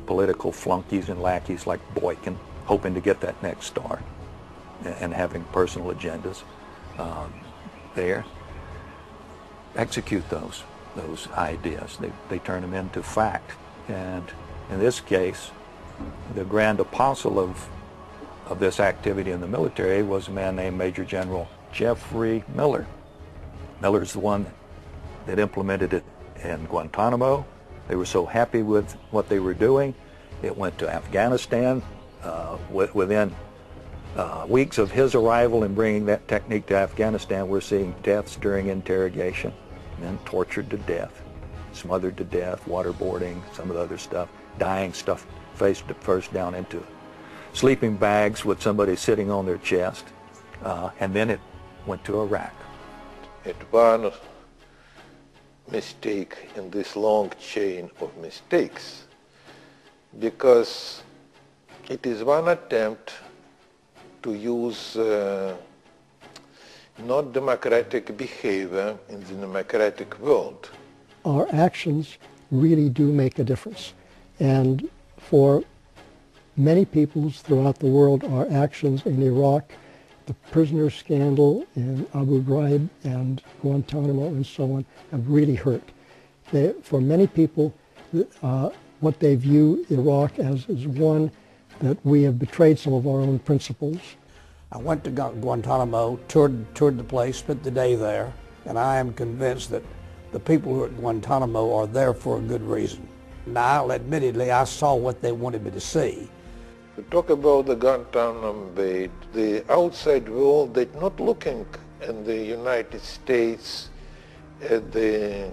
political flunkies and lackeys like Boykin, hoping to get that next star and having personal agendas there, execute those ideas. They turn them into fact. And in this case, the grand apostle of this activity in the military was a man named Major General Jeffrey Miller. Miller's the one that implemented it in Guantanamo. They were so happy with what they were doing. It went to Afghanistan. Within weeks of his arrival and bringing that technique to Afghanistan, we're seeing deaths during interrogation, men tortured to death, smothered to death, waterboarding, some of the other stuff, dying stuffed face first down into sleeping bags with somebody sitting on their chest, and then it went to Iraq. It one mistake in this long chain of mistakes, because it is one attempt to use not democratic behavior in the democratic world. Our actions really do make a difference. And for many peoples throughout the world, our actions in Iraq, the prisoner scandal in Abu Ghraib and Guantanamo and so on have really hurt. For many people, what they view Iraq as is one that we have betrayed some of our own principles. I went to Guantanamo, toured the place, spent the day there, and I am convinced that the people who are at Guantanamo are there for a good reason. Now, admittedly, I saw what they wanted me to see. To talk about the Guantanamo Bay, the outside world, they're not looking in the United States at the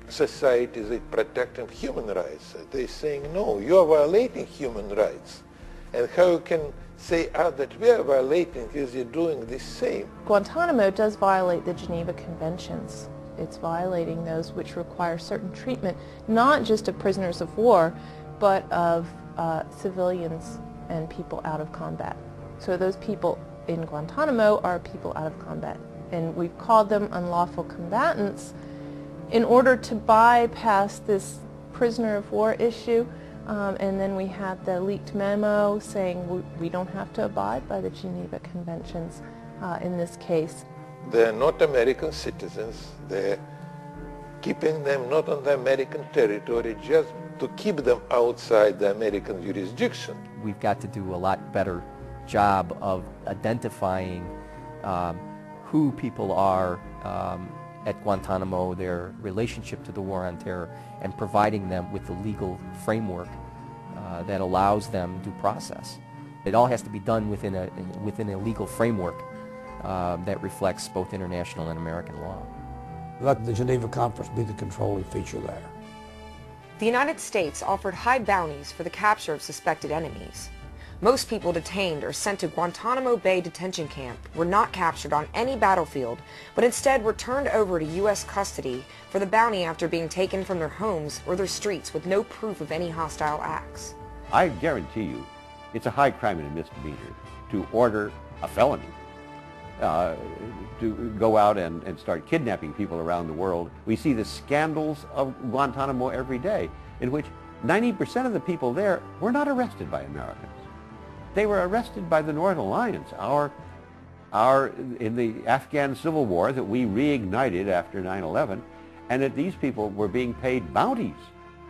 societies that protecting human rights. They're saying, no, you are violating human rights. And how you can say that we are violating is you're doing the same. Guantanamo does violate the Geneva Conventions. It's violating those which require certain treatment, not just of prisoners of war, but of civilians and people out of combat. So those people in Guantanamo are people out of combat. And we've called them unlawful combatants in order to bypass this prisoner of war issue. And then we had the leaked memo saying we don't have to abide by the Geneva Conventions in this case. They're not American citizens. They're keeping them not on the American territory just to keep them outside the American jurisdiction. We've got to do a lot better job of identifying who people are at Guantanamo, their relationship to the war on terror, and providing them with the legal framework that allows them due process. It all has to be done within a legal framework that reflects both international and American law. Let the Geneva Conference be the controlling feature there. The United States offered high bounties for the capture of suspected enemies. Most people detained or sent to Guantanamo Bay detention camp were not captured on any battlefield, but instead were turned over to U.S. custody for the bounty after being taken from their homes or their streets with no proof of any hostile acts. I guarantee you, it's a high crime and a misdemeanor to order a felony to go out and start kidnapping people around the world. We see the scandals of Guantanamo every day, in which 90% of the people there were not arrested by Americans. They were arrested by the Northern Alliance, in the Afghan Civil War that we reignited after 9/11, and that these people were being paid bounties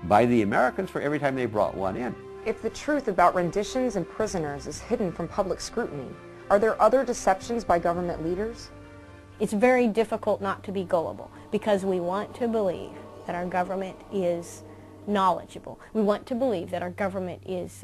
by the Americans for every time they brought one in. If the truth about renditions and prisoners is hidden from public scrutiny, are there other deceptions by government leaders? It's very difficult not to be gullible because we want to believe that our government is knowledgeable. We want to believe that our government is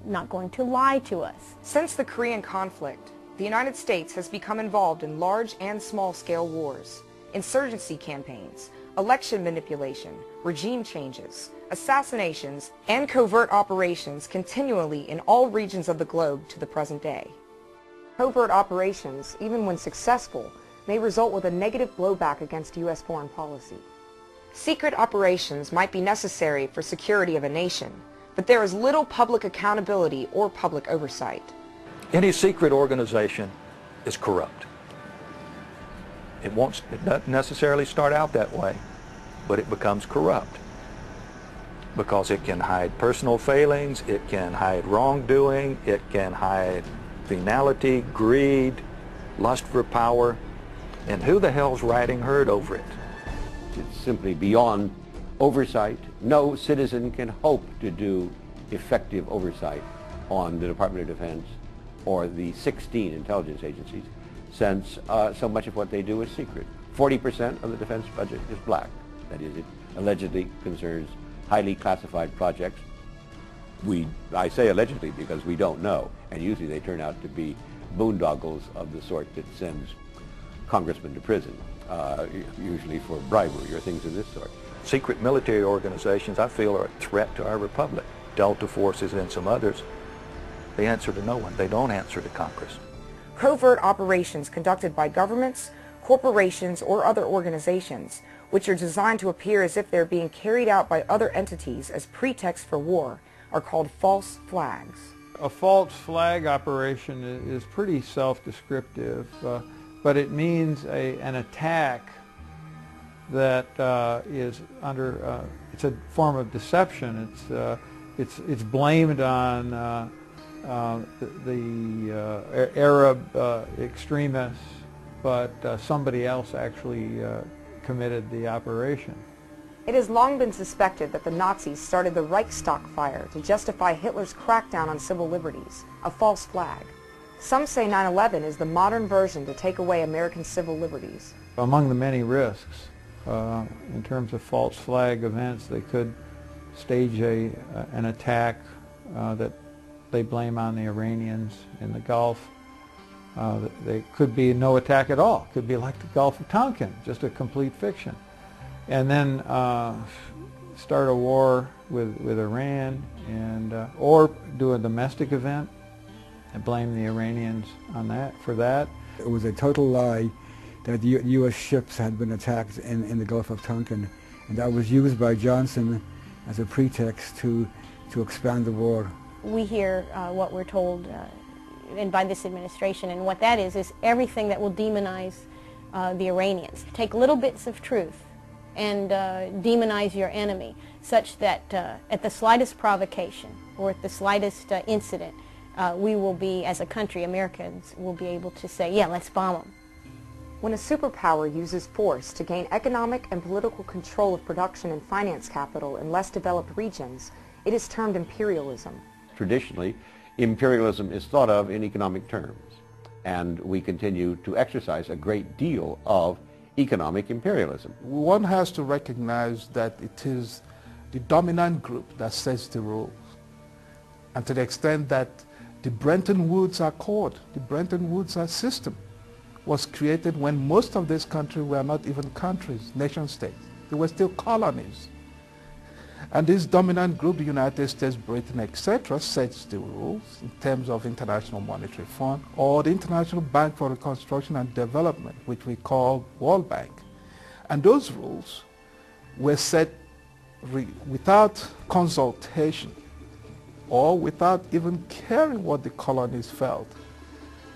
not going to lie to us. Since the Korean conflict, the United States has become involved in large and small-scale wars, insurgency campaigns, election manipulation, regime changes, assassinations, and covert operations continually in all regions of the globe to the present day. Covert operations, even when successful, may result with a negative blowback against U.S. foreign policy. Secret operations might be necessary for security of a nation, but there is little public accountability or public oversight. Any secret organization is corrupt. It doesn't necessarily start out that way, but it becomes corrupt. because it can hide personal failings, it can hide wrongdoing, it can hide venality, greed, lust for power, and who the hell's riding herd over it? It's simply beyond oversight. No citizen can hope to do effective oversight on the Department of Defense or the 16 intelligence agencies, since so much of what they do is secret. 40% of the defense budget is black. That is, it allegedly concerns highly classified projects. I say allegedly because we don't know, and usually they turn out to be boondoggles of the sort that sends congressmen to prison, usually for bribery or things of this sort. Secret military organizations, I feel, are a threat to our republic. Delta forces and some others, they answer to no one. They don't answer to Congress. Covert operations conducted by governments, corporations, or other organizations, which are designed to appear as if they're being carried out by other entities as pretext for war, are called false flags. A false flag operation is pretty self-descriptive, but it means an attack that is under, it's a form of deception. It's blamed on the Arab extremists, but somebody else actually committed the operation. It has long been suspected that the Nazis started the Reichstag fire to justify Hitler's crackdown on civil liberties, a false flag. Some say 9/11 is the modern version to take away American civil liberties. Among the many risks in terms of false flag events, they could stage an attack that they blame on the Iranians in the Gulf. They could be no attack at all. It could be like the Gulf of Tonkin, just a complete fiction. And then start a war with Iran, and or do a domestic event and blame the Iranians on that for that. It was a total lie that U.S. ships had been attacked in the Gulf of Tonkin, and that was used by Johnson as a pretext to expand the war. We hear what we're told and by this administration, and what that is everything that will demonize the Iranians. Take little bits of truth and demonize your enemy, such that at the slightest provocation or at the slightest incident, we will be, as a country, Americans, will be able to say, yeah, let's bomb them. When a superpower uses force to gain economic and political control of production and finance capital in less developed regions, it is termed imperialism. Traditionally, imperialism is thought of in economic terms, and we continue to exercise a great deal of economic imperialism. One has to recognize that it is the dominant group that sets the rules. And to the extent that the Bretton Woods Accord, the Bretton Woods system, was created when most of these countries were not even countries, nation states. They were still colonies. And this dominant group, the United States, Britain, etc., sets the rules in terms of International Monetary Fund or the International Bank for Reconstruction and Development, which we call World Bank. And those rules were set without consultation or without even caring what the colonies felt.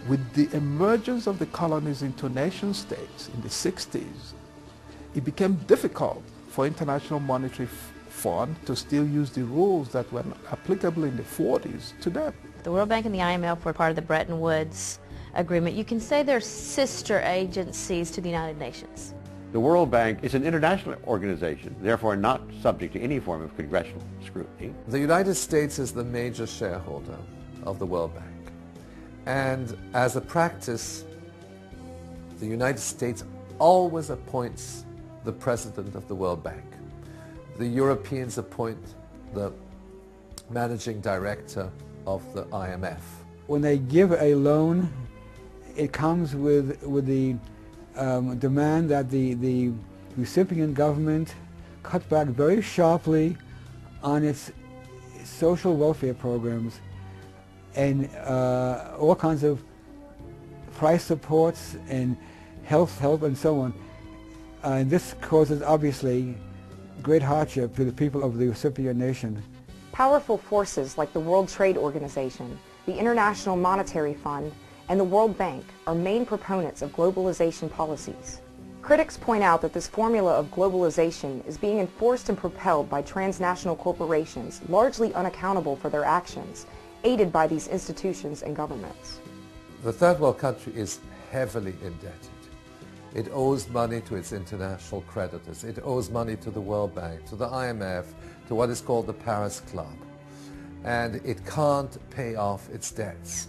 With the emergence of the colonies into nation states in the 60s, it became difficult for International Monetary Fund to still use the rules that were applicable in the 40s to them. The World Bank and the IMF were part of the Bretton Woods Agreement. You can say they're sister agencies to the United Nations. The World Bank is an international organization, therefore not subject to any form of congressional scrutiny. The United States is the major shareholder of the World Bank. And as a practice, the United States always appoints the president of the World Bank. The Europeans appoint the managing director of the IMF. When they give a loan, it comes with the demand that the recipient government cut back very sharply on its social welfare programs and all kinds of price supports and health help and so on. And this causes, obviously, great hardship to the people of the recipient nation. Powerful forces like the World Trade Organization, the International Monetary Fund, and the World Bank are main proponents of globalization policies. Critics point out that this formula of globalization is being enforced and propelled by transnational corporations, largely unaccountable for their actions, aided by these institutions and governments. The third world country is heavily indebted. It owes money to its international creditors. It owes money to the World Bank, to the IMF, to what is called the Paris Club. And it can't pay off its debts.